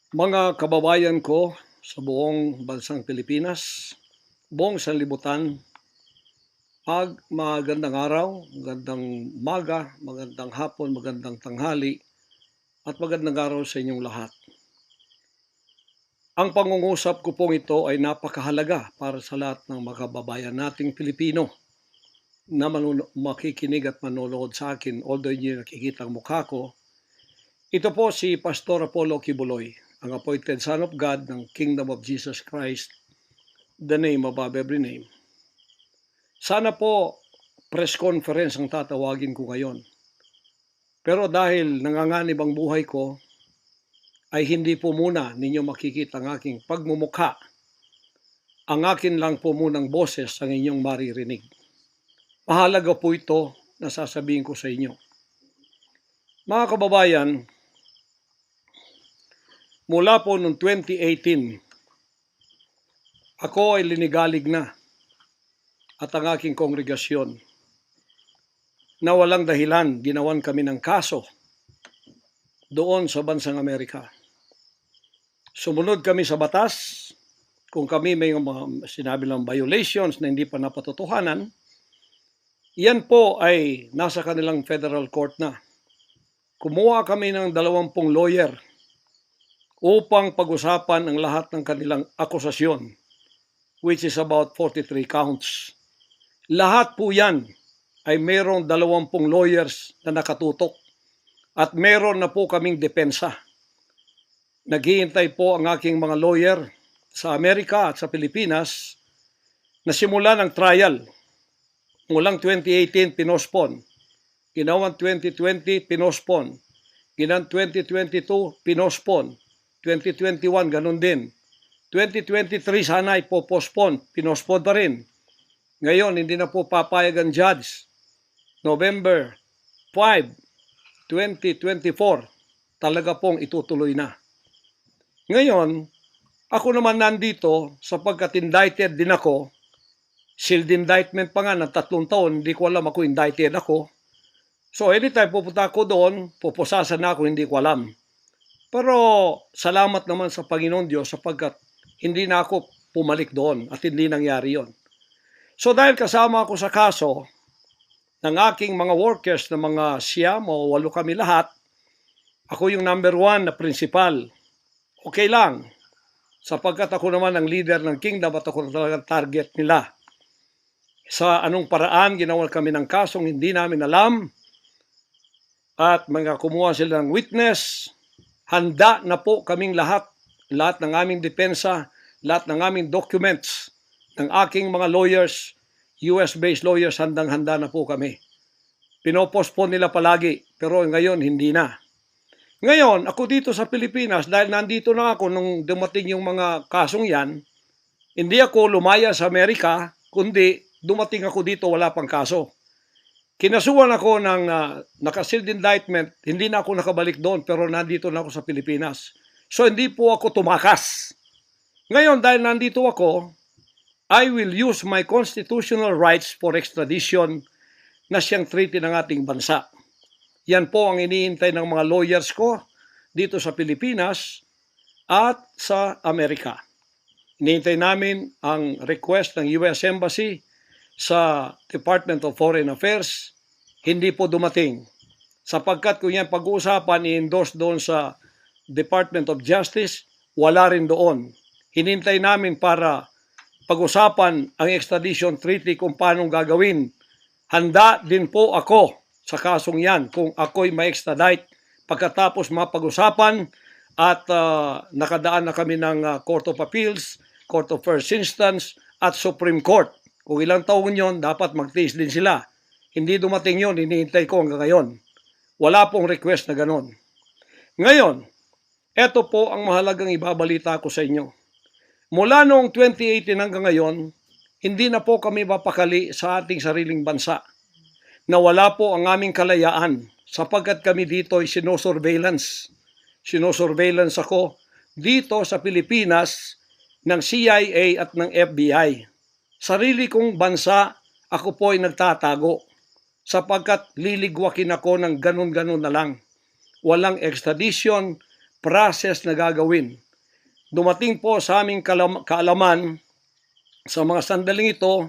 Mga kababayan ko sa buong bansang Pilipinas, buong sanlibutan, magandang araw, magandang umaga, magandang hapon, magandang tanghali, at magandang araw sa inyong lahat. Ang pangungusap ko pong ito ay napakahalaga para sa lahat ng mga kababayan nating Pilipino na makikinig at manonood sa akin, although hindi nakikita ang mukha ko. Ito po si Pastor Apollo Kibuloy, ang appointed Son of God ng Kingdom of Jesus Christ, the name above every name. Sana po press conference ang tatawagin ko ngayon. Pero dahil nanganganib ang buhay ko, ay hindi po muna ninyo makikita ang aking pagmumukha. Ang akin lang po munang boses ang inyong maririnig. Mahalaga po ito na sasabihin ko sa inyo. Mga kababayan, mula po noong 2018, ako ay linigalig na at ang aking kongregasyon na walang dahilan ginawan kami ng kaso doon sa bansang Amerika. Sumunod kami sa batas. Kung kami may mga sinabi ng violations na hindi pa napatotohanan, yan po ay nasa kanilang federal court na. Kumuha kami ng 20 lawyer upang pag-usapan ang lahat ng kanilang akusasyon, which is about 43 counts. Lahat po yan ay mayroong 20 lawyers na nakatutok at meron na po kaming depensa. Naghihintay po ang aking mga lawyer sa Amerika at sa Pilipinas na simula ng trial. Mulang 2018, pinospon. Ginawang 2020, pinospon. Ginawang 2022, pinospon. 2021, ganun din. 2023, sana ipopospon. Pinospon pa rin. Ngayon, hindi na po papayag ang judge. November 5, 2024, talaga pong itutuloy na. Ngayon, ako naman nandito sapagkat indicted din ako. Sealed indictment pa nga ng 3 taon, hindi ko alam ako indicted ako. So anytime pupunta ako doon, pupusasan na ako, hindi ko alam. Pero salamat naman sa Panginoon Diyos sapagkat hindi na ako pumalik doon at hindi nangyari yon. So dahil kasama ako sa kaso ng aking mga workers na mga 9 o 8 kami lahat, ako yung number 1 na principal. Okay lang, sapagkat ako naman ang leader ng kingdom at ako na talagang target nila. Sa anong paraan ginawa kami ng kasong hindi namin alam at mga kumuha sila ng witness. Handa na po kaming lahat ng aming depensa, lahat ng aming documents ng aking mga lawyers, US-based lawyers, handang-handa na po kami. Pinopospon nila palagi, pero ngayon hindi na. Ngayon, ako dito sa Pilipinas, dahil nandito na ako nung dumating yung mga kasong yan, hindi ako lumaya sa Amerika, kundi dumating ako dito, wala pang kaso. Kinasuhan ako ng naka-sealed indictment, hindi na ako nakabalik doon, pero nandito na ako sa Pilipinas. So hindi po ako tumakas. Ngayon, dahil nandito ako, I will use my constitutional rights for extradition na siyang treaty ng ating bansa. Yan po ang iniintay ng mga lawyers ko dito sa Pilipinas at sa Amerika. Iniintay namin ang request ng US Embassy sa Department of Foreign Affairs. Hindi po dumating. Sapagkat kung yan pag-uusapan, i-endorse doon sa Department of Justice, wala rin doon. Hinintay namin para pag-usapan ang extradition treaty kung paano gagawin. Handa din po ako sa kasong yan kung ako'y ma-extradite pagkatapos mapag-usapan at nakadaan na kami ng Court of Appeals, Court of First Instance at Supreme Court. Kung ilang taon yon, dapat magtiis din sila. Hindi dumating yon, hinihintay ko hanggang ngayon. Wala pong request na ganon. Ngayon, eto po ang mahalagang ibabalita ko sa inyo. Mula noong 2018 hanggang ngayon, hindi na po kami mapakali sa ating sariling bansa. Nawala po ang aming kalayaan sapagkat kami dito ay sinosurveillance. Sinosurveillance ako dito sa Pilipinas ng CIA at ng FBI. Sarili kong bansa, ako po ay nagtatago sapagkat liligwakin ako ng ganun-ganun na lang. Walang extradition, process na gagawin. Dumating po sa aming kaalaman sa mga sandaling ito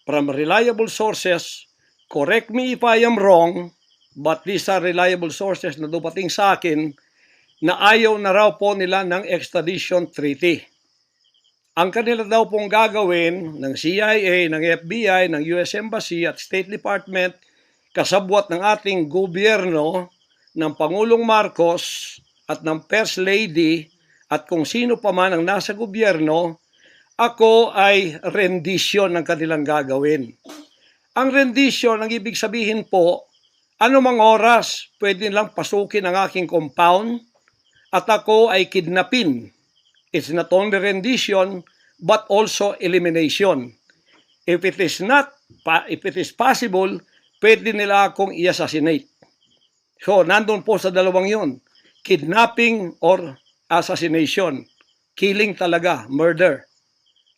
from reliable sources. Correct me if I am wrong, but these are reliable sources na dumating sa akin na ayaw na raw po nila ng extradition treaty. Ang kanila daw pong gagawin ng CIA, ng FBI, ng US Embassy at State Department, kasabwat ng ating gobyerno, ng Pangulong Marcos at ng First Lady at kung sino pa man ang nasa gobyerno, ako ay rendition ng kanilang gagawin. Ang rendition, ang ibig sabihin po, anumang oras pwede lang pasukin ang aking compound at ako ay kidnapin. It's not only rendition but also elimination. If it is possible, pwede nila akong i-assassinate. So, nandun po sa dalawang yon, kidnapping or assassination. Killing talaga, murder.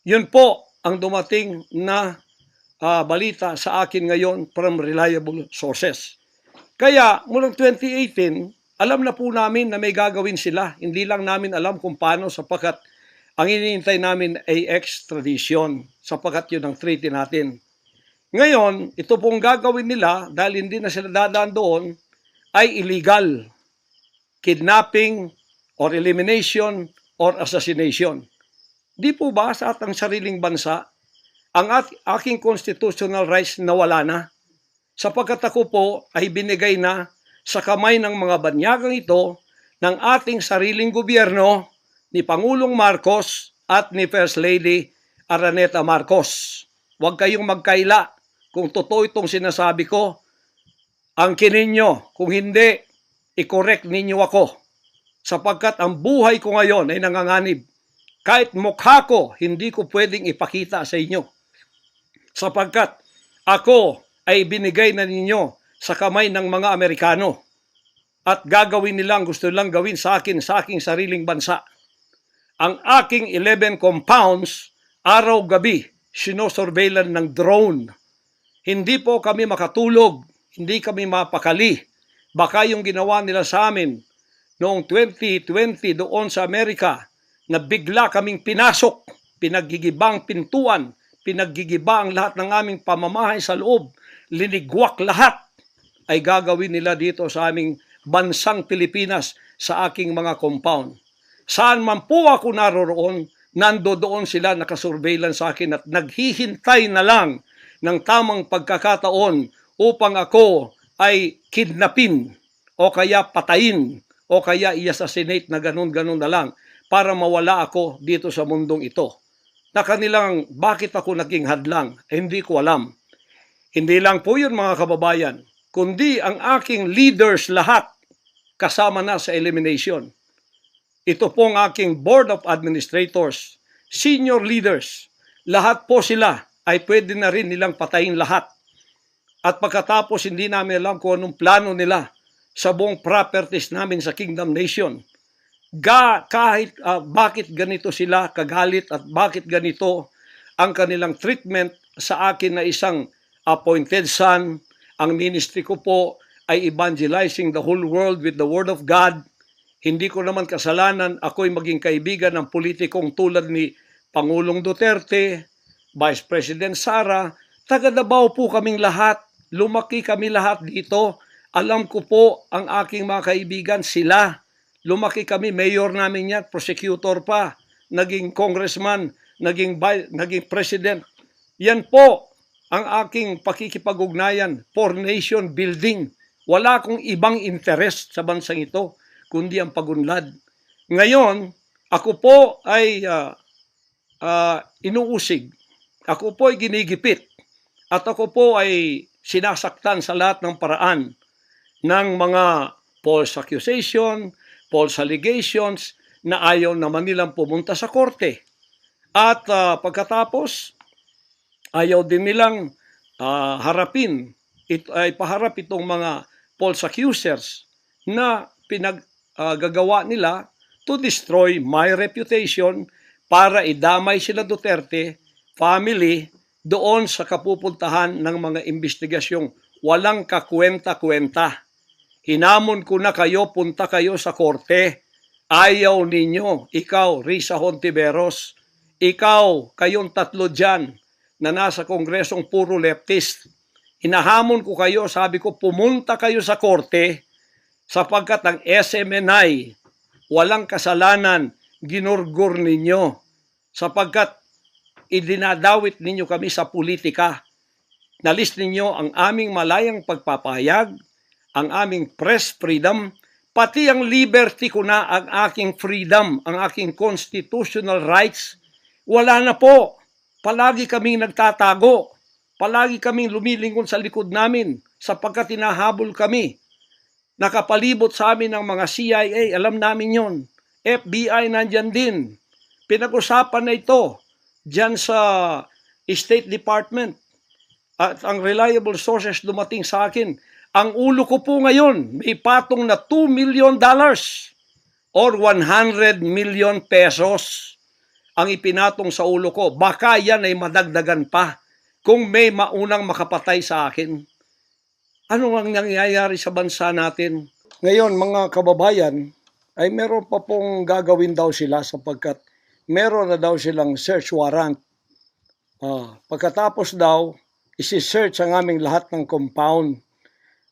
Yun po ang dumating na balita sa akin ngayon from reliable sources. Kaya, mulang 2018, alam na po namin na may gagawin sila. Hindi lang namin alam kung paano sapagkat ang iniintay namin ay extradition sapagkat yun ang treaty natin. Ngayon, ito pong gagawin nila dahil hindi na sila dadaan doon ay illegal. Kidnapping or elimination or assassination. Di po ba sa atang sariling bansa, ang aking constitutional rights nawala na? Sapagkat ako po ay binigay na sa kamay ng mga banyagang ito ng ating sariling gobyerno ni Pangulong Marcos at ni First Lady Araneta Marcos. Huwag kayong magkaila kung totoo itong sinasabi ko. Angkinin nyo, kung hindi, i-correct ninyo ako. Sapagkat ang buhay ko ngayon ay nanganganib. Kahit mukha ko, hindi ko pwedeng ipakita sa inyo. Sapagkat ako ay binigay na ninyo sa kamay ng mga Amerikano. At gagawin nilang, gusto nilang gawin sa akin, sa aking sariling bansa. Ang aking 11 compounds, araw-gabi, sinosurveillan ng drone. Hindi po kami makatulog, hindi kami mapakali. Baka yung ginawa nila sa amin noong 2020 doon sa Amerika, na bigla kaming pinasok, pinaggigibang pintuan, pinaggigiba ang lahat ng aming pamamahay sa loob, linigwak lahat, ay gagawin nila dito sa aming bansang Pilipinas sa aking mga compound. Saan man po ako naroroon, nandoon sila nakasurveillance sa akin at naghihintay na lang ng tamang pagkakataon upang ako ay kidnapin o kaya patayin o kaya i-assassinate na ganun-ganun na lang para mawala ako dito sa mundong ito. Na kanilang bakit ako naging hadlang, hindi ko alam. Hindi lang po yun mga kababayan, kundi ang aking leaders lahat kasama na sa elimination. Ito pong aking Board of Administrators, senior leaders, lahat po sila ay pwede na rin nilang patayin lahat. At pagkatapos hindi namin alam kung anong plano nila sa buong properties namin sa Kingdom Nation. Kahit bakit ganito sila kagalit at bakit ganito ang kanilang treatment sa akin na isang appointed son. Ang ministry ko po ay evangelizing the whole world with the Word of God. Hindi ko naman kasalanan ako'y maging kaibigan ng politikong tulad ni Pangulong Duterte, Vice President Sara. Taga Davao po kaming lahat. Lumaki kami lahat dito. Alam ko po ang aking mga kaibigan, sila. Lumaki kami, mayor namin yan, prosecutor pa, naging congressman, naging president. Yan po ang aking pakikipag-ugnayan for nation building. Wala akong ibang interest sa bansang ito, kundi ang pagunlad. Ngayon, ako po ay inuusig. Ako po ay ginigipit. At ako po ay sinasaktan sa lahat ng paraan ng mga false accusation, false allegations na ayaw naman nilang pumunta sa korte. At pagkatapos, ayaw din nilang paharap itong mga false accusers na pinaggagawa nila to destroy my reputation para idamay sila Duterte family doon sa kapupuntahan ng mga investigasyong walang kakwenta-kwenta. Hinamon ko na kayo, punta kayo sa korte Ayaw ninyo, ikaw, Risa Hontiveros, ikaw, kayong tatlo dyan na nasa kongresong puro leftist. Hinahamon ko kayo, sabi ko, pumunta kayo sa korte sapagkat ang SMNI walang kasalanan, ginurgur ninyo sapagkat idinadawit ninyo kami sa politika. Nalis ninyo ang aming malayang pagpapahayag, ang aming press freedom, pati ang liberty ko na, ang aking freedom, ang aking constitutional rights. Wala na po. Palagi kaming nagtatago. Palagi kaming lumilingon sa likod namin sapagkat hinahabol kami. Nakapalibot sa amin ng mga CIA, alam namin yon. FBI nandyan din. Pinag-usapan na ito dyan sa State Department. At ang reliable sources dumating sa akin. Ang ulo ko po ngayon, may patong na $2 million or 100 million pesos ang ipinatong sa ulo ko. Baka yan ay madagdagan pa kung may maunang makapatay sa akin. Ano ang nangyayari sa bansa natin? Ngayon, mga kababayan, ay meron pa pong gagawin daw sila sapagkat meron na daw silang search warrant. Pagkatapos daw, isi-search ang aming lahat ng compound.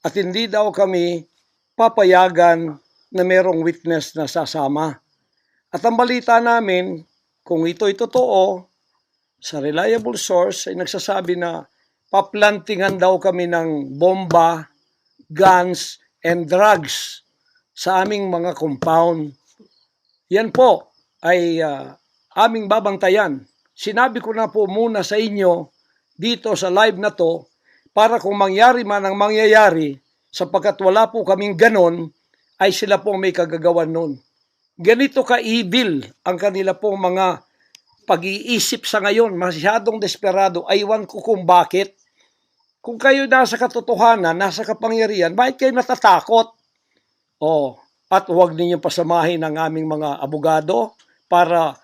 At hindi daw kami papayagan na merong witness na sasama. At ang balita namin, kung ito'y totoo, sa reliable source ay nagsasabi na paplantingan daw kami ng bomba, guns, and drugs sa aming mga compound. Yan po ay aming babantayan. Sinabi ko na po muna sa inyo dito sa live na to para kung mangyari man ang mangyayari sapagkat wala po kaming ganon ay sila po may kagagawan nun. Ganito ka-evil ang kanila pong mga pag-iisip sa ngayon, masyadong desperado. Aywan ko kung bakit. Kung kayo nasa katotohanan, nasa kapangyarihan, bakit kayo natatakot? At huwag ninyong pasamahin ang aming mga abogado para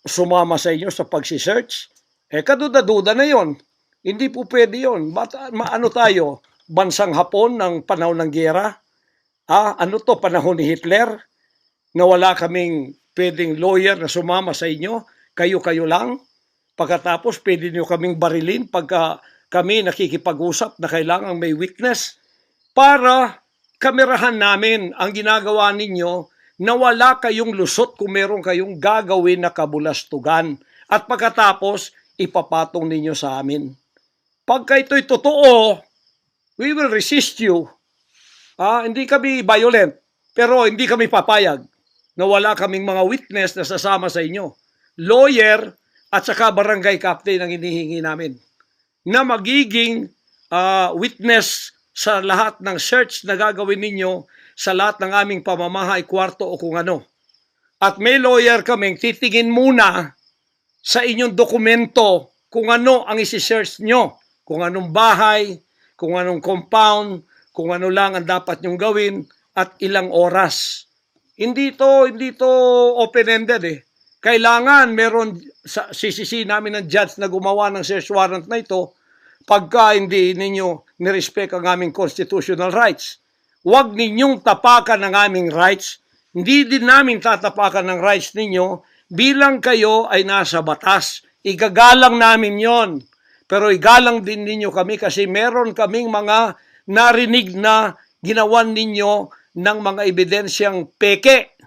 sumama sa inyo sa pagsisearch. Kaduda-duda na yon. Hindi po pwede yun. Ano tayo? Bansang Hapon ng panahon ng giyera? Ano to? Panahon ni Hitler? Na wala kaming pwedeng lawyer na sumama sa inyo? Kayo-kayo lang? Pagkatapos, pwede nyo kaming barilin pagka kami nakikipag-usap na kailangang may witness para kamerahan namin ang ginagawa ninyo na wala kayong lusot kung meron kayong gagawin na kabulastugan. At pagkatapos, ipapatong ninyo sa amin. Pagka ito'y totoo, we will resist you. Hindi kami violent, pero hindi kami papayag na wala kaming mga witness na sasama sa inyo. Lawyer at saka barangay captain ang hinihingi namin na magiging witness sa lahat ng search na gagawin ninyo sa lahat ng aming pamamahay, kwarto o kung ano. At may lawyer kaming titingin muna sa inyong dokumento kung ano ang isi-search nyo. Kung anong bahay, kung anong compound, kung ano lang ang dapat nyong gawin at ilang oras. Hindi to open-ended eh. Kailangan meron, sisisi namin ng judge na gumawa ng search warrant na ito pagka hindi ninyo nirespect ang aming constitutional rights. Huwag ninyong tapakan ang aming rights. Hindi din namin tatapakan ng rights ninyo bilang kayo ay nasa batas. Igagalang namin yon. Pero igalang din ninyo kami kasi meron kaming mga narinig na ginawan ninyo ng mga ebidensyang peke.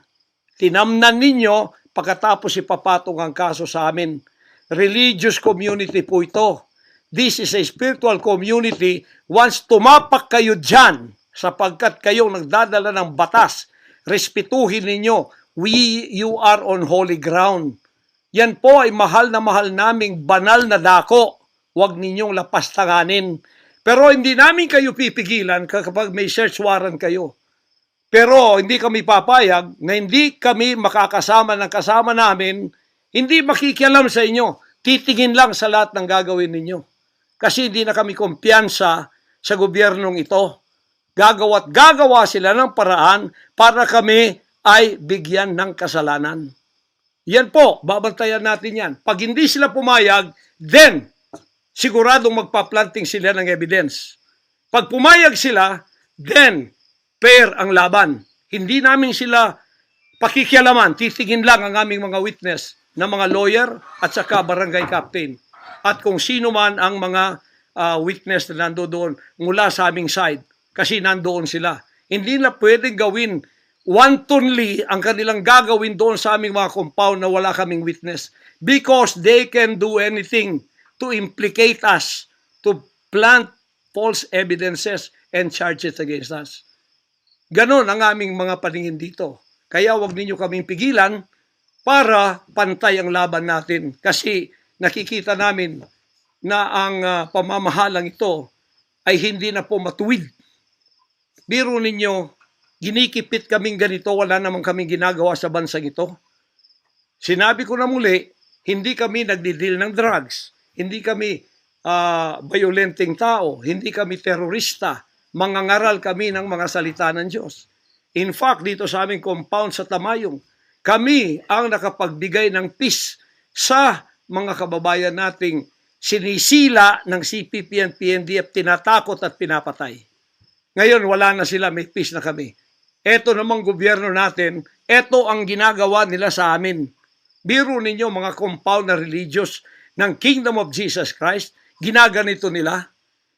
Tinamnan ninyo pagkatapos ipapatong ang kaso sa amin. Religious community po ito. This is a spiritual community. Once tumapak kayo dyan, sapagkat kayong nagdadala ng batas, respetuhin ninyo. You are on holy ground. Yan po ay mahal na mahal naming banal na dako. Huwag ninyong lapastanganin. Pero hindi namin kayo pipigilan kapag may search warrant kayo. Pero hindi kami papayag na hindi kami makakasama ng kasama namin, hindi makikialam sa inyo. Titingin lang sa lahat ng gagawin ninyo. Kasi hindi na kami kumpiyansa sa gobyernong ito. Gagawa sila ng paraan para kami ay bigyan ng kasalanan. Yan po, babantayan natin yan. Pag hindi sila pumayag, then siguradong magpa-planting sila ng evidence. Pag pumayag sila, then fair ang laban. Hindi namin sila pakikialaman, titingin lang ang aming mga witness na mga lawyer at saka barangay captain. At kung sino man ang mga witness na nandoon mula sa aming side, kasi nandoon sila. Hindi na pwedeng gawin wantonly ang kanilang gagawin doon sa aming mga compound na wala kaming witness, because they can do anything to implicate us, to plant false evidences and charges against us. Ganon ang aming mga paningin dito. Kaya wag ninyo kaming pigilan para pantay ang laban natin, kasi nakikita namin na ang pamamahalang ito ay hindi na po matuwid. Biro ninyo, ginikipit kaming ganito, wala namang kaming ginagawa sa bansang ito. Sinabi ko na muli, hindi kami nagdi-deal ng drugs, hindi kami violenting tao, hindi kami terorista, mangangaral kami ng mga salita ng Diyos. In fact, dito sa aming compound sa Tamayong, kami ang nakapagbigay ng peace sa mga kababayan nating sinisila ng CPP and PNDF, tinatakot at pinapatay. Ngayon, wala na sila, may peace na kami. Eto namang gobyerno natin, eto ang ginagawa nila sa amin. Biro ninyo mga compound na religious ng Kingdom of Jesus Christ, ginaganito nila.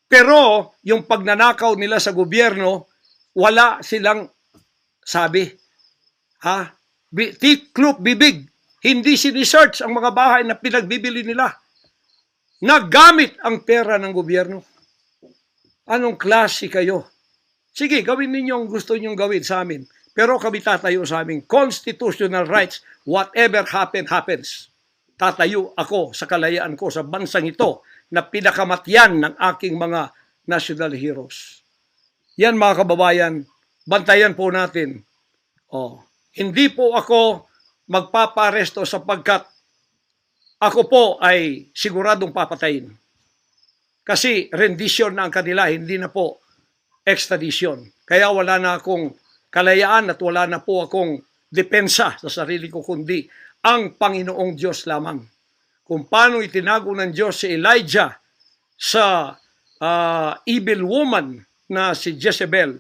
Pero yung pagnanakaw nila sa gobyerno, wala silang sabi. Tiklop bibig. Hindi sinisearch ang mga bahay na pinagbibili nila. Nagamit ang pera ng gobyerno. Anong klase kayo? Sige, gawin ninyo ang gusto nyong gawin sa amin. Pero kami tatayo sa aming constitutional rights. Whatever happens. Tatayo ako sa kalayaan ko sa bansang ito na pinakamatyan ng aking mga national heroes. Yan mga kababayan, bantayan po natin. Hindi po ako magpaparesto sapagkat ako po ay siguradong papatayin. Kasi rendition na ang kanila, hindi na po extradition. Kaya wala na akong kalayaan at wala na po akong depensa sa sarili ko, kundi ang Panginoong Diyos lamang. Kung paano itinago ng Diyos si Elijah sa evil woman na si Jezebel,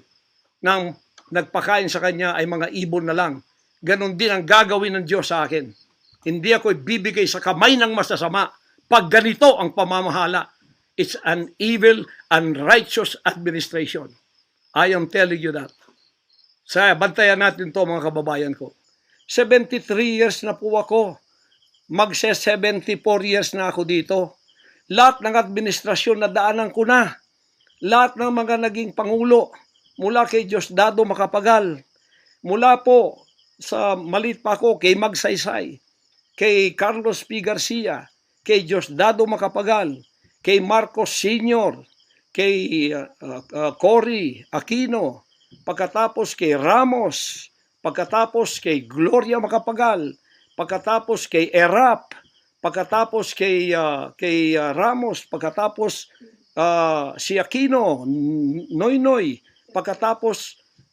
nang nagpakain sa kanya ay mga ibon na lang. Ganon din ang gagawin ng Diyos sa akin. Hindi ako ibibigay sa kamay ng masasama pag ganito ang pamamahala. It's an evil, unrighteous administration. I am telling you that. Bantayan natin to mga kababayan ko. 73 years na po ako. Magse-74 years na ako dito. Lahat ng administrasyon na daanan ko na. Lahat ng mga naging pangulo. Mula kay Diosdado Macapagal. Mula po sa malit pa ako kay Magsaysay. Kay Carlos P. Garcia. Kay Diosdado Macapagal. Kay Marcos Sr., kay Cory Aquino, pagkatapos kay Ramos, pagkatapos kay Gloria Macapagal, pagkatapos kay Erap, pagkatapos kay Ramos, pagkatapos si Aquino, Noynoy, pagkatapos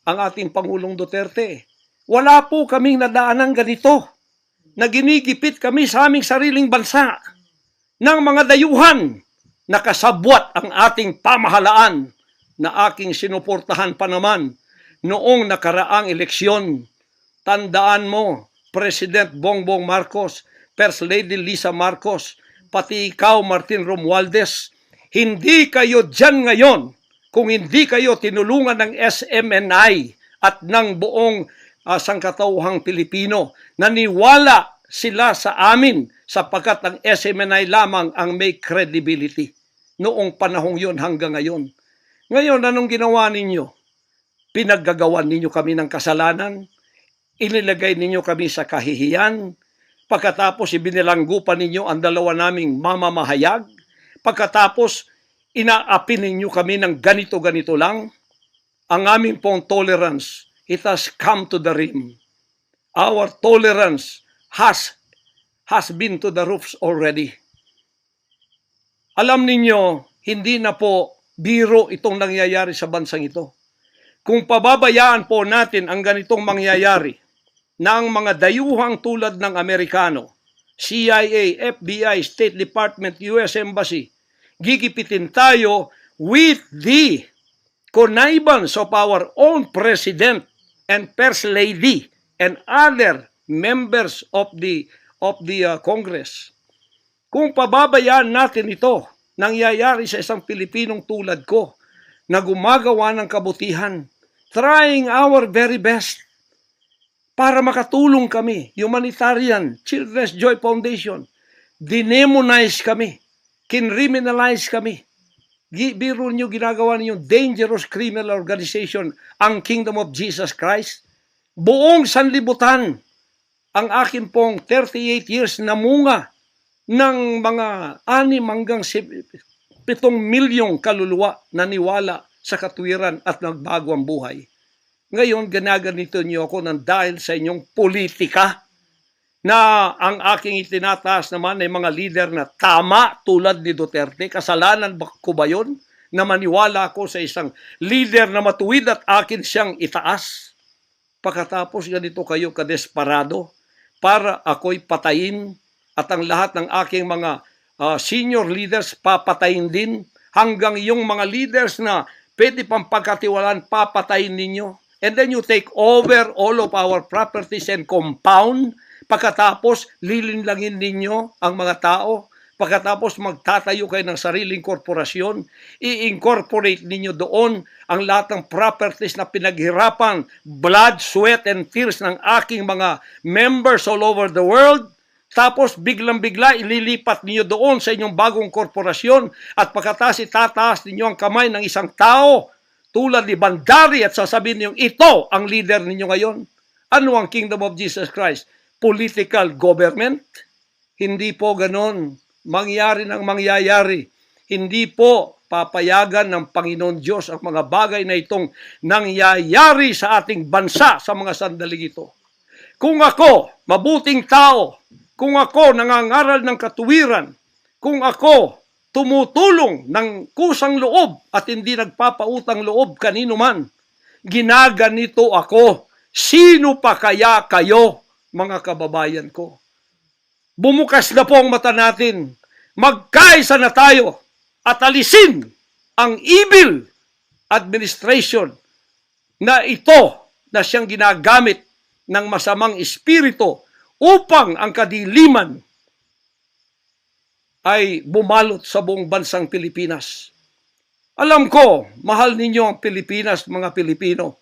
ang ating Pangulong Duterte. Wala po kaming nadaanan ganito na ginigipit kami sa aming sariling bansa ng mga dayuhan. Nakasabwat ang ating pamahalaan na aking sinuportahan pa naman noong nakaraang eleksyon. Tandaan mo, President Bongbong Marcos, First Lady Lisa Marcos, pati ikaw Martin Romualdez, hindi kayo dyan ngayon kung hindi kayo tinulungan ng SMNI at ng buong sangkatauhang Pilipino. Naniwala sila sa amin sapagkat ang SMNI lamang ang may credibility noong panahong yun hanggang ngayon. Ngayon, anong ginawa ninyo? Pinaggagawan ninyo kami ng kasalanan, inilagay ninyo kami sa kahihiyan, pagkatapos ibinilanggo pa ninyo ang dalawa naming mamamahayag, pagkatapos inaapi ninyo kami ng ganito-ganito lang. Ang aming pong tolerance, it has come to the rim. Our tolerance has been to the roofs already. Alam ninyo, hindi na po biro itong nangyayari sa bansang ito. Kung pababayaan po natin ang ganitong mangyayari na ang mga dayuhang tulad ng Amerikano, CIA, FBI, State Department, US Embassy, gigipitin tayo with the connivance of our own President and First Lady and other members of the Congress. Kung pababayaan natin ito, nangyayari sa isang Pilipinong tulad ko na gumagawa ng kabutihan, trying our very best para makatulong kami, humanitarian, Children's Joy Foundation, dinemonize kami, kinriminalize kami. Biro nyo ginagawa niyo dangerous criminal organization, ang Kingdom of Jesus Christ. Buong sanlibutan, ang akin pong 38 years na munga ng mga 6 hanggang 7 milyong kaluluwa na niwala sa katwiran at nagbago ang buhay. Ngayon, ginaganito niyo ako ng dahil sa inyong politika na ang aking itinataas naman ay mga leader na tama tulad ni Duterte. Kasalanan ko ba yun na maniwala ako sa isang leader na matuwid at akin siyang itaas? Pagkatapos ganito kayo kadesperado para ako'y patayin at ang lahat ng aking mga senior leaders papatayin din hanggang yung mga leaders na pwede pang pagkatiwalaan papatayin ninyo. And then you take over all of our properties and compound. Pagkatapos, lilinlangin ninyo ang mga tao. Pagkatapos, magtatayo kayo ng sariling korporasyon. I-incorporate ninyo doon ang lahat ng properties na pinaghirapan, blood, sweat, and tears ng aking mga members all over the world. Tapos, biglang-bigla, ililipat ninyo doon sa inyong bagong korporasyon. At pagkatapos, itataas ninyo ang kamay ng isang tao tulad ni Bandari at sasabihin niyo, ito ang leader ninyo ngayon. Ano ang Kingdom of Jesus Christ? Political government? Hindi po ganon. Mangyari ng mangyayari. Hindi po papayagan ng Panginoon Diyos ang mga bagay na itong nangyayari sa ating bansa sa mga sandaling ito. Kung ako, mabuting tao, kung ako nangangaral ng katuwiran, kung ako tumutulong ng kusang loob at hindi nagpapautang loob kanino man, ginaganito ako. Sino pa kaya kayo, mga kababayan ko? Bumukas na po ang mata natin. Magkaisa na tayo at alisin ang evil administration na ito na siyang ginagamit ng masamang espiritu upang ang kadiliman ay bumalot sa buong bansang Pilipinas. Alam ko, mahal ninyo ang Pilipinas, mga Pilipino.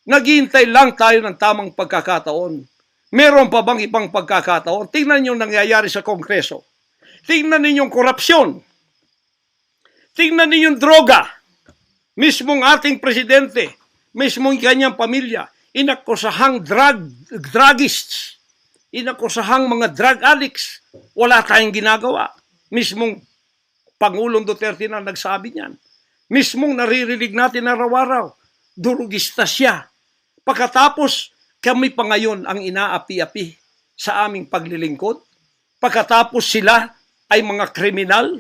Naghihintay lang tayo ng tamang pagkakataon. Meron pa bang ibang pagkakataon? Tingnan niyo nangyayari sa Kongreso. Tingnan ninyo yung korupsyon. Tingnan ninyo yung droga. Mismong ating presidente, mismong kanyang pamilya, inakusahang druggists, inakusahang mga drug addicts. Wala tayong ginagawa. Mismong Pangulong Duterte na nagsabi niyan. Mismong naririnig natin araw-araw, durugista siya. Pagkatapos, kami pa ngayon ang inaapi-api sa aming paglilingkod. Pagkatapos sila ay mga kriminal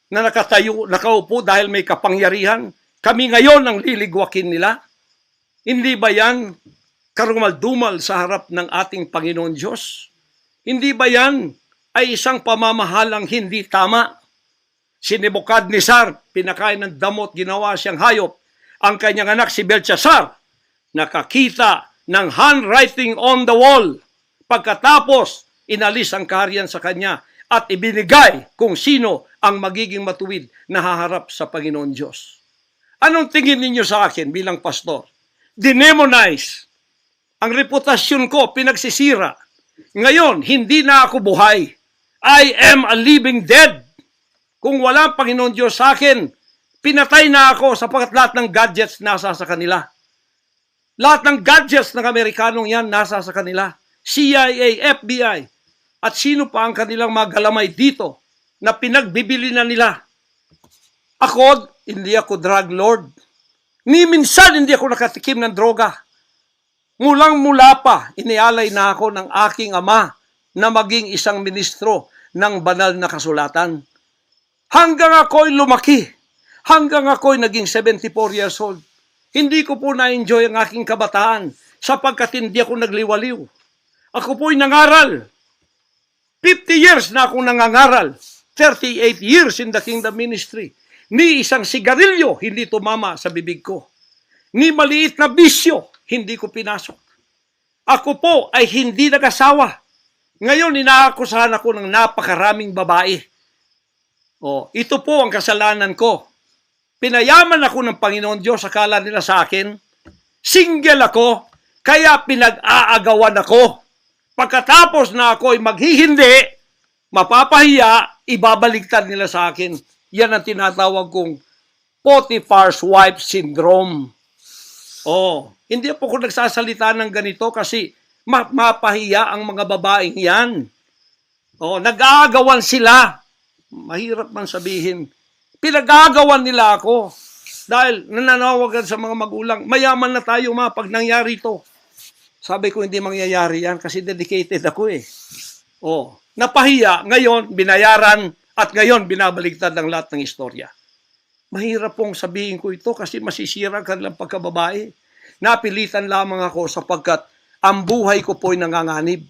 na nakaupo dahil may kapangyarihan. Kami ngayon ang liligwakin nila. Hindi ba yan karumal-dumal sa harap ng ating Panginoon Diyos? Hindi ba yan ay isang pamamahalang hindi tama? Si Nebukadnezar, pinakain ng damot, ginawa siyang hayop. Ang kanyang anak si Belshazzar, nakakita ng handwriting on the wall. Pagkatapos, inalis ang kaharian sa kanya at ibinigay kung sino ang magiging matuwid na haharap sa Panginoon Diyos. Anong tingin ninyo sa akin bilang pastor? Dinemonize. Ang reputasyon ko pinagsisira. Ngayon, hindi na ako buhay. I am a living dead. Kung walang Panginoon Diyos sa akin, pinatay na ako sapagkat lahat ng gadgets nasa sa kanila. Lahat ng gadgets ng Amerikanong yan nasa sa kanila. CIA, FBI, at sino pa ang kanilang mga galamay dito na pinagbibili na nila. Ako, hindi ako drug lord. Ni minsan hindi ako nakatikim ng droga. Mulang-mula pa, inialay na ako ng aking ama na maging isang ministro ng banal na kasulatan. Hanggang ako'y lumaki, hanggang ako'y naging 74 years old, hindi ko po na-enjoy ang aking kabataan sapagkat hindi ako nagliwaliw. Ako po'y nangaral. 50 years na akong nangangaral. 38 years in the kingdom ministry. Ni isang sigarilyo hindi tumama sa bibig ko. Ni maliit na bisyo hindi ko pinasok. Ako po ay hindi nag-asawa. Ngayon, inaakusahan ako ng napakaraming babae. Ito po ang kasalanan ko. Pinayaman ako ng Panginoon Diyos, akala nila sa akin. Single ako, kaya pinag-aagawan ako. Pagkatapos na ako ay maghihindi, mapapahiya, ibabaligtad nila sa akin. Yan ang tinatawag kong Potiphar's wife syndrome. Hindi po ako nagsasalita ng ganito kasi mapahiya ang mga babaeng yan. Nag-aagawan sila. Mahirap man sabihin. Pinag-aagawan nila ako. Dahil nananawagan sa mga magulang, mayaman na tayo pag nangyari ito. Sabi ko, hindi mangyayari yan kasi dedicated ako eh. Napahiya, ngayon binayaran at ngayon binabaligtad ang lahat ng istorya. Mahirap pong sabihin ko ito kasi masisira ka lang pagkababae. Napilitan lamang ako sapagkat ang buhay ko po'y nanganganib.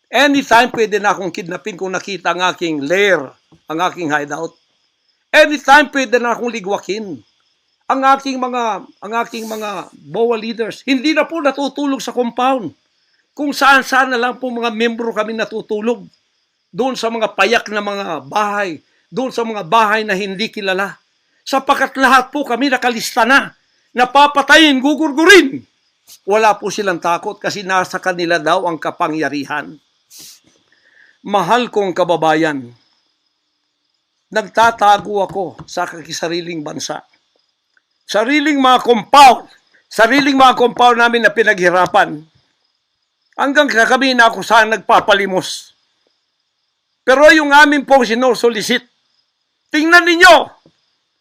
Anytime pwede na akong kidnapin kung nakita ang aking lair, ang aking hideout. Anytime pwede na akong ligwakin. Ang aking mga BOA leaders, hindi na po natutulog sa compound. Kung saan-saan na lang po mga membro kami natutulog. Doon sa mga payak na mga bahay, doon sa mga bahay na hindi kilala. Sapagkat lahat po kami nakalista na. Napapatayin, gugurgurin. Wala po silang takot kasi nasa kanila daw ang kapangyarihan. Mahal kong kababayan, nagtatago ako sa kakisariling bansa. Sariling mga compound namin na pinaghirapan. Hanggang kami na ako saan nagpapalimos. Pero yung amin pong sinusulisit, tingnan ninyo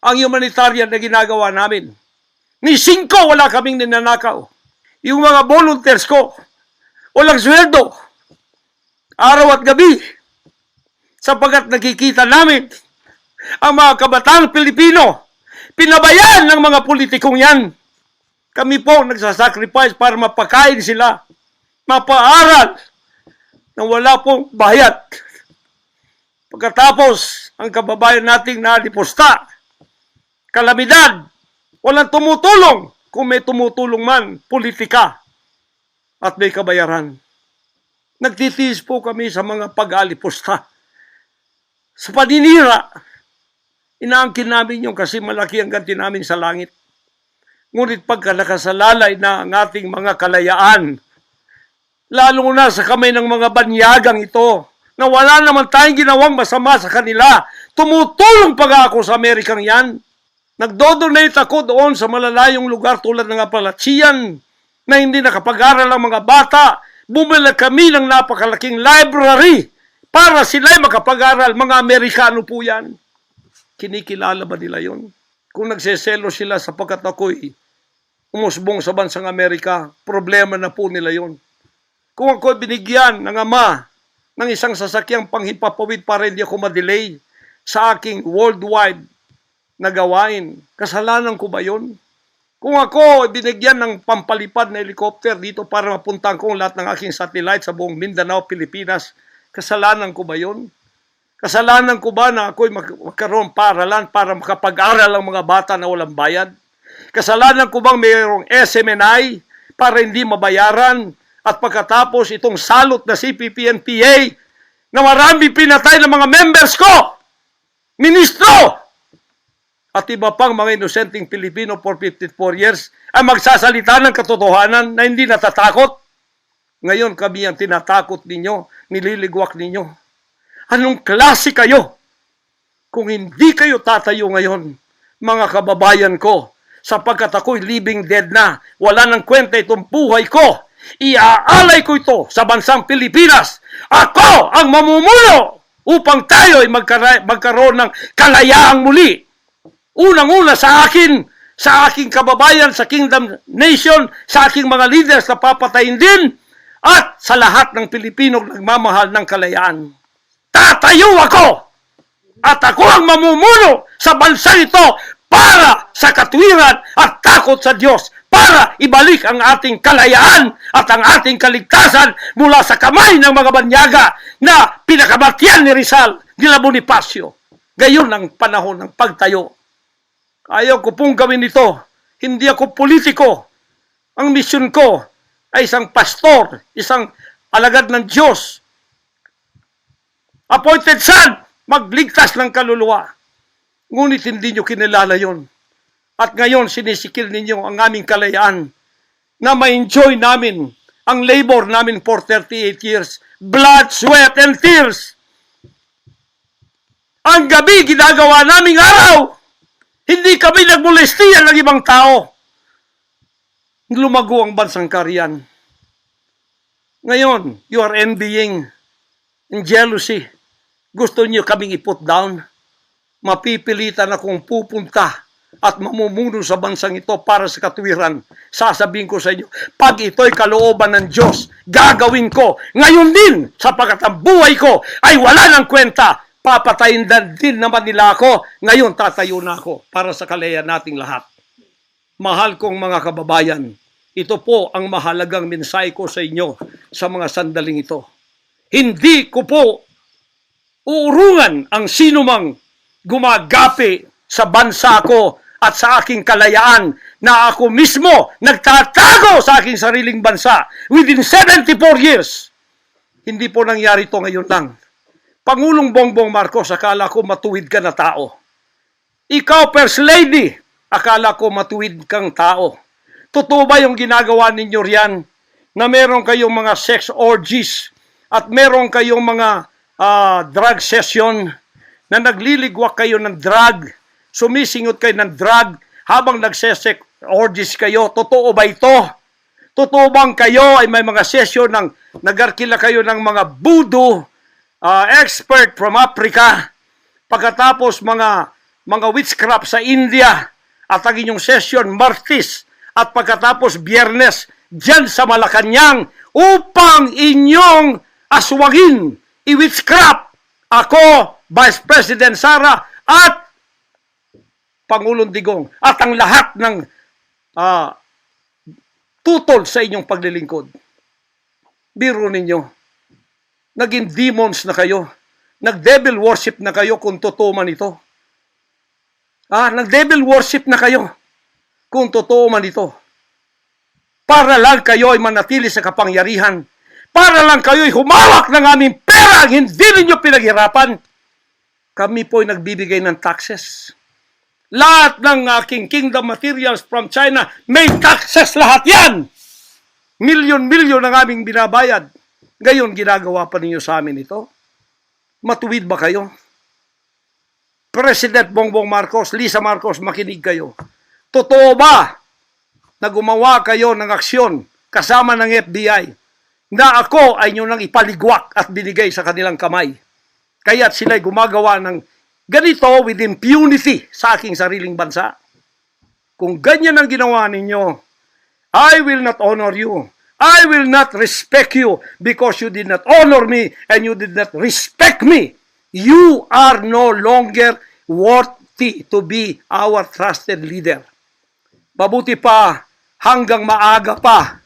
ang humanitarian na ginagawa namin. Ni 5 wala kaming ninanakaw. Yung mga volunteers ko, walang sweldo. Araw at gabi. Sapagat nakikita namin ang mga kabataang Pilipino, pinabayaan ng mga politikong yan. Kami po nagsasacrifice para mapakain sila, mapaaral na wala pong bayad. Pagkatapos, ang kababayan nating nalipusta, kalamidad, walang tumutulong. Kung may tumutulong man, politika at may kabayaran. Nagtitiis po kami sa mga pag-alipusta. Sa paninira, inaangkin namin yung kasi malaki ang ganti namin sa langit. Ngunit pagka nakasalalay na ang ating mga kalayaan, lalo na sa kamay ng mga banyagang ito, na wala naman tayong ginawang masama sa kanila, tumutulong pa ako sa Amerikang yan. Nagdodonate ako doon sa malalayong lugar tulad ng Apalachian na hindi nakapag-aral ang mga bata. Bumili kami ng napakalaking library para sila'y makapag-aral. Mga Amerikano po yan. Kinikilala ba nila yon? Kung nagseselo sila sapagkat ako'y umusbong sa bansang Amerika, problema na po nila yon. Kung ako'y binigyan ng ama ng isang sasakyang panghipapawid para hindi ako ma-delay sa aking worldwide na gawain, kasalanan ko ba yun? Kung ako binigyan ng pampalipad na helicopter dito para mapuntahan ko lahat ng aking satellite sa buong Mindanao, Pilipinas, kasalanan ko ba yun? Kasalanan ko ba na ako'y magkaroon paralan para makapag-aral ang mga bata na walang bayad? Kasalanan ko bang mayroong SMNI para hindi mabayaran? At pagkatapos itong salot na CPP-NPA na marami pinatay ng mga members ko, ministro, at iba pang mga inosenteng Pilipino for 54 years ay magsasalita ng katotohanan na hindi natatakot. Ngayon kami ang tinatakot ninyo, nililigwak ninyo. Anong klase kayo? Kung hindi kayo tatayo ngayon, mga kababayan ko, sapagkat ako'y living dead na, wala nang kwenta itong buhay ko, iaalay ko ito sa bansang Pilipinas. Ako ang mamumuno upang tayo ay magkaroon ng kalayaang muli. Unang-una sa akin, sa aking kababayan, sa Kingdom Nation, sa aking mga leaders na papatayin din, at sa lahat ng Pilipino nagmamahal ng kalayaan. Tatayo ako! At ako ang mamumuno sa bansa ito para sa katwiran at takot sa Diyos, para ibalik ang ating kalayaan at ang ating kaligtasan mula sa kamay ng mga banyaga na pinakamatyan ni Rizal, nila Bonifacio. Gayon ang panahon ng pagtayo. Ayaw ko pong gawin ito. Hindi ako politiko. Ang misyon ko ay isang pastor, isang alagad ng Diyos. Appointed son, magligtas ng kaluluwa. Ngunit hindi nyo kinilala yon. At ngayon, sinisikil ninyo ang aming kalayaan na ma-enjoy namin ang labor namin for 38 years. Blood, sweat, and tears. Ang gabi, ginagawa naming araw. Hindi kami nagmolestiyan ng ibang tao. Lumago ang bansang Korean. Ngayon, you are envying and jealousy. Gusto niyo kaming i-put down. Mapipilitan akong pupunta at mamumuno sa bansang ito para sa katuwiran. Sasabihin ko sa inyo, pag ito'y kalooban ng Diyos, gagawin ko. Ngayon din, sapagkat ang buhay ko ay wala ng kwenta. Papatayin din naman nila ako. Ngayon, tatayo na ako para sa kalayan nating lahat. Mahal kong mga kababayan, ito po ang mahalagang mensahe ko sa inyo sa mga sandaling ito. Hindi ko po uurungan ang sinumang gumagapi sa bansa ko at sa aking kalayaan na ako mismo nagtatago sa aking sariling bansa within 74 years. Hindi po nangyari ito ngayon lang. Pangulong Bongbong Marcos, akala ko matuwid ka na tao. Ikaw, First Lady, akala ko matuwid kang tao. Totoo ba yung ginagawa ninyo riyan na meron kayong mga sex orgies at meron kayong mga drug session na nagliligwak kayo ng drug, sumisingot kayo ng drug habang nagsesex orgies kayo? Totoo ba ito? Totoo bang kayo ay may mga session ng nagarkila kayo ng mga voodoo expert from Africa, pagkatapos mga witchcraft sa India, at ang inyong session Martes, at pagkatapos Biyernes dyan sa Malacanang upang inyong aswagin, i-witchcraft ako, Vice President Sara, at Pangulong Digong, at ang lahat ng tutol sa inyong paglilingkod. Biro ninyo, naging demons na kayo. Nag-devil worship na kayo kung totoo man ito. Nag-devil worship na kayo kung totoo man ito. Para lang kayo ay manatili sa kapangyarihan. Para lang kayo ay humawak ng aming pera, hindi ninyo pinaghirapan. Kami po ay nagbibigay ng taxes. Lahat ng aking kingdom materials from China, may taxes lahat yan. Milyon-milyon ang aming binabayad. Ngayon, ginagawa pa ninyo sa amin ito? Matuwid ba kayo? President Bongbong Marcos, Lisa Marcos, makinig kayo. Totoo ba na gumawa kayo ng aksyon kasama ng FBI na ako ay nyo nang ipaligwak at binigay sa kanilang kamay? Kaya't sila'y gumagawa ng ganito with impunity sa aking sariling bansa. Kung ganyan ang ginawa ninyo, I will not honor you. I will not respect you because you did not honor me and you did not respect me. You are no longer worthy to be our trusted leader. Mabuti pa, hanggang maaga pa,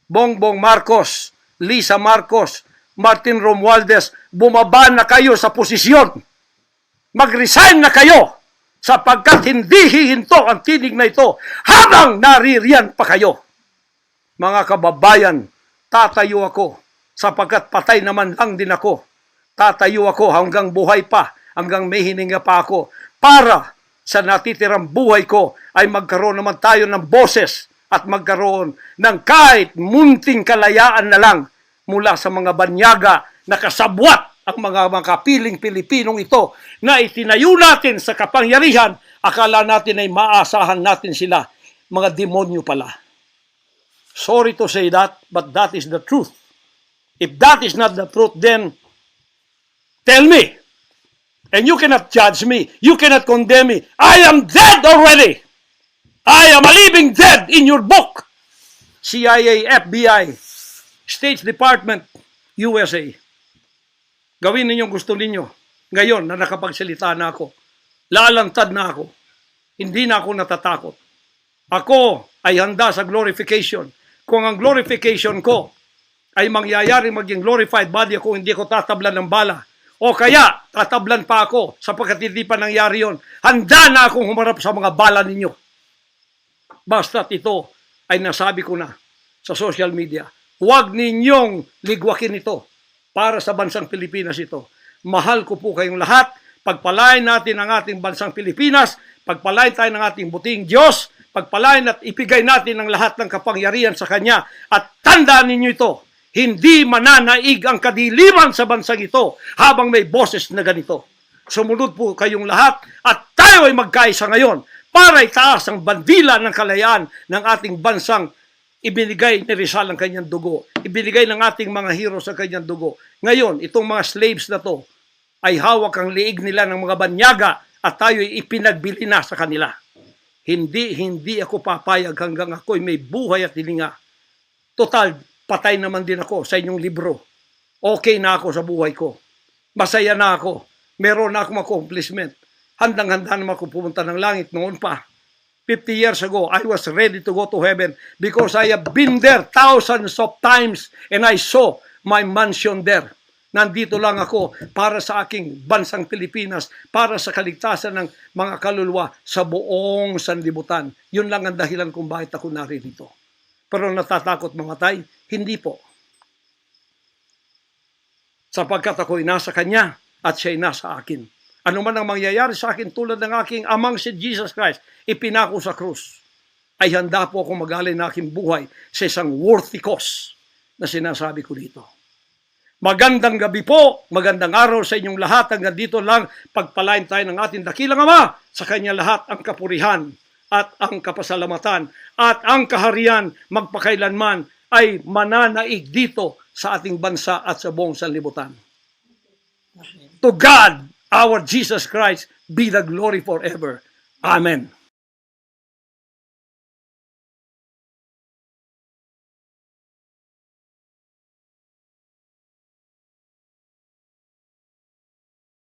Bongbong Marcos, Lisa Marcos, Martin Romualdez, bumaba na kayo sa posisyon. Mag-resign na kayo sapagkat hindi hihinto ang tinig na ito habang naririyan pa kayo. Mga kababayan, tatayo ako sapagkat patay naman lang din ako. Tatayo ako hanggang buhay pa, hanggang may hininga pa ako para sa natitirang buhay ko ay magkaroon naman tayo ng boses at magkaroon ng kahit munting kalayaan na lang mula sa mga banyaga na kasabwat ang mga makapiling Pilipinong ito na itinayo natin sa kapangyarihan. Akala natin ay maasahan natin sila. Mga demonyo pala. Sorry to say that, but that is the truth. If that is not the truth, then tell me. And you cannot judge me. You cannot condemn me. I am dead already. I am a living dead in your book. CIA, FBI, State Department, USA. Gawin ninyong gusto ninyo. Ngayon na nakapagsalita na ako, lalantad na ako. Hindi na ako natatakot. Ako ay handa sa glorification. Kung ang glorification ko ay mangyayari maging glorified body ako, hindi ko tatablan ng bala. O kaya, tatablan pa ako sapagkat hindi pa nangyari yon. Handa na akong humarap sa mga bala ninyo. Basta't ito ay nasabi ko na sa social media. Huwag ninyong ligwakin ito para sa bansang Pilipinas ito. Mahal ko po kayong lahat. Pagpalain natin ang ating bansang Pilipinas. Pagpalain tayo ng ating buting Diyos. Pagpalain at ipigay natin ang lahat ng kapangyarihan sa Kanya. At tandaan ninyo ito, hindi mananaig ang kadiliman sa bansang ito habang may boses na ganito. Sumunod po kayong lahat at tayo ay magkaisa ngayon para itaas ang bandila ng kalayaan ng ating bansang ibinigay ni Rizal ang kanyang dugo. Ibinigay ng ating mga heroes ang kanyang dugo. Ngayon, itong mga slaves na to ay hawak ang liig nila ng mga banyaga at tayo ay ipinagbili na sa kanila. Hindi ako papayag hanggang ako'y may buhay at hilinga. Total, patay naman din ako sa inyong libro. Okay na ako sa buhay ko. Masaya na ako. Meron na akong accomplishment. Handang-handa naman ako pumunta ng langit noon pa. 50 years ago, I was ready to go to heaven because I have been there thousands of times and I saw my mansion there. Nandito lang ako para sa aking bansang Pilipinas, para sa kaligtasan ng mga kaluluwa sa buong sanlibutan. Yun lang ang dahilan kung bakit ako naririto. Pero natatakot mamatay? Hindi po. Sapagkat ako'y nasa Kanya at siya'y nasa akin. Ano man ang mangyayari sa akin tulad ng aking amang si Jesus Christ, ipinako sa krus, ay handa po akong mag-alay ng aking buhay sa isang worthy cause na sinasabi ko dito. Magandang gabi po, magandang araw sa inyong lahat. Hanggang dito lang, pagpalain tayo ng ating dakilang Ama. Sa Kanya lahat ang kapurihan at ang kapasalamatan at ang kaharian magpakailanman ay mananaig dito sa ating bansa at sa buong sanlibutan. To God, our Jesus Christ, be the glory forever. Amen.